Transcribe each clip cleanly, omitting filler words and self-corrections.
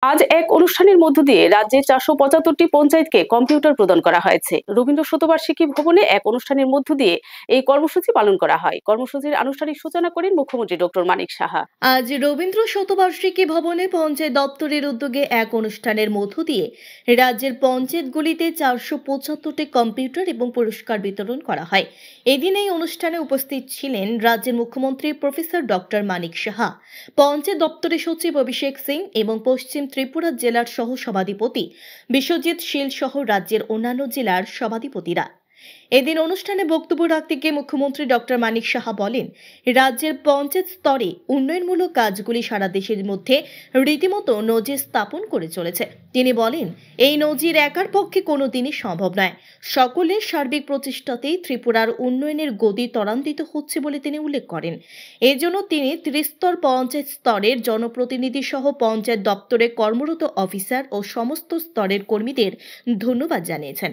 আজ এক অনুষ্ঠানের মধ্য দিয়ে রাজ্যের ৪৭৫টি পঞ্চায়েতকে কম্পিউটার প্রদান করা হয়েছে। রবীন্দ্র শতবার্ষিকী ভবনে এক অনুষ্ঠানের মধ্য দিয়ে এই কর্মসূচি পালন করা হয়। কর্মসূচির আনুষ্ঠানিক সূচনা করেন মুখ্যমন্ত্রী ডক্টর মানিক সাহা। আজ রবীন্দ্র শতবার্ষিকী ভবনে পঞ্চায়েত দপ্তরের উদ্যোগে এক অনুষ্ঠানের মধ্য দিয়ে রাজ্যের পঞ্চায়েতগুলিতে ৪৭৫টি কম্পিউটার এবং পুরস্কার বিতরণ করা হয়। এদিন এই অনুষ্ঠানে উপস্থিত ছিলেন রাজ্যের মুখ্যমন্ত্রী প্রফেসর ডক্টর মানিক সাহা, পঞ্চায়েত দপ্তরের সচিব অভিষেক সিং এবং পশ্চিম ত্রিপুরা জেলার সহ সভাধিপতি বিশ্বজিৎ শীল সহ রাজ্যের অন্যান্য জেলার সভাধিপতিরা। এদিন অনুষ্ঠানে বক্তব্য রাখতে গিয়ে মুখ্যমন্ত্রী ডক্টর মানিক সাহা বলেন, রাজ্যের পঞ্চায়েত স্তরে উন্নয়নমূলক কাজগুলি সারা দেশের মধ্যে রীতিমতো নজির স্থাপন করে চলেছে। তিনি বলেন, এই নজির একার পক্ষে কোনোদিনই সম্ভব নয়। সকলের সার্বিক প্রচেষ্টাতেই ত্রিপুরার উন্নয়নের গতি ত্বরান্বিত হচ্ছে বলে তিনি উল্লেখ করেন। এজন্য তিনি ত্রিস্তর পঞ্চায়েত স্তরের জনপ্রতিনিধি সহ পঞ্চায়েত দপ্তরে কর্মরত অফিসার ও সমস্ত স্তরের কর্মীদের ধন্যবাদ জানিয়েছেন।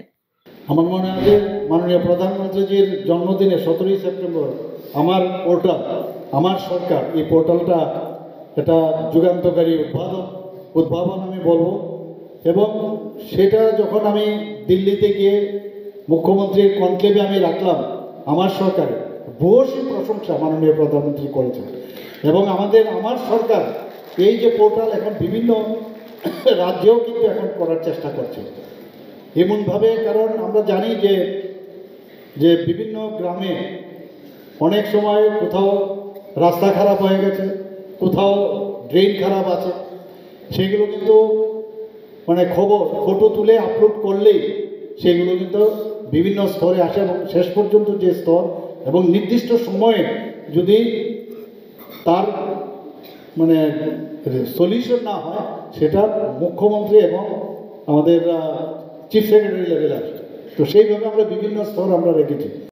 আমার মনে হয় যে মাননীয় প্রধানমন্ত্রীজির জন্মদিনে 17ই সেপ্টেম্বর আমার পোর্টাল, আমার সরকার, এই পোর্টালটা এটা যুগান্তকারী উদ্ভাবন আমি বলবো। এবং সেটা যখন আমি দিল্লিতে গিয়ে মুখ্যমন্ত্রীর কনক্লেভে আমি রাখলাম, আমার সরকারে ভূয়সী প্রশংসা মাননীয় প্রধানমন্ত্রী করেছেন। এবং আমার সরকার এই যে পোর্টাল এখন বিভিন্ন রাজ্যেও কিন্তু এখন করার চেষ্টা করছে এমনভাবে। কারণ আমরা জানি যে বিভিন্ন গ্রামে অনেক সময় কোথাও রাস্তা খারাপ হয়ে গেছে, কোথাও ড্রেন খারাপ আছে, সেগুলো কিন্তু ফটো তুলে আপলোড করলেই সেগুলো কিন্তু বিভিন্ন স্তরে আসে এবং শেষ পর্যন্ত যে স্তর এবং নির্দিষ্ট সময়ে যদি তার সলিউশন না হয়, সেটা মুখ্যমন্ত্রী এবং আমাদের চিফ সেক্রেটারি লেভেলে আসে। তো সেইভাবে আমরা বিভিন্ন স্তর আমরা রেখেছি।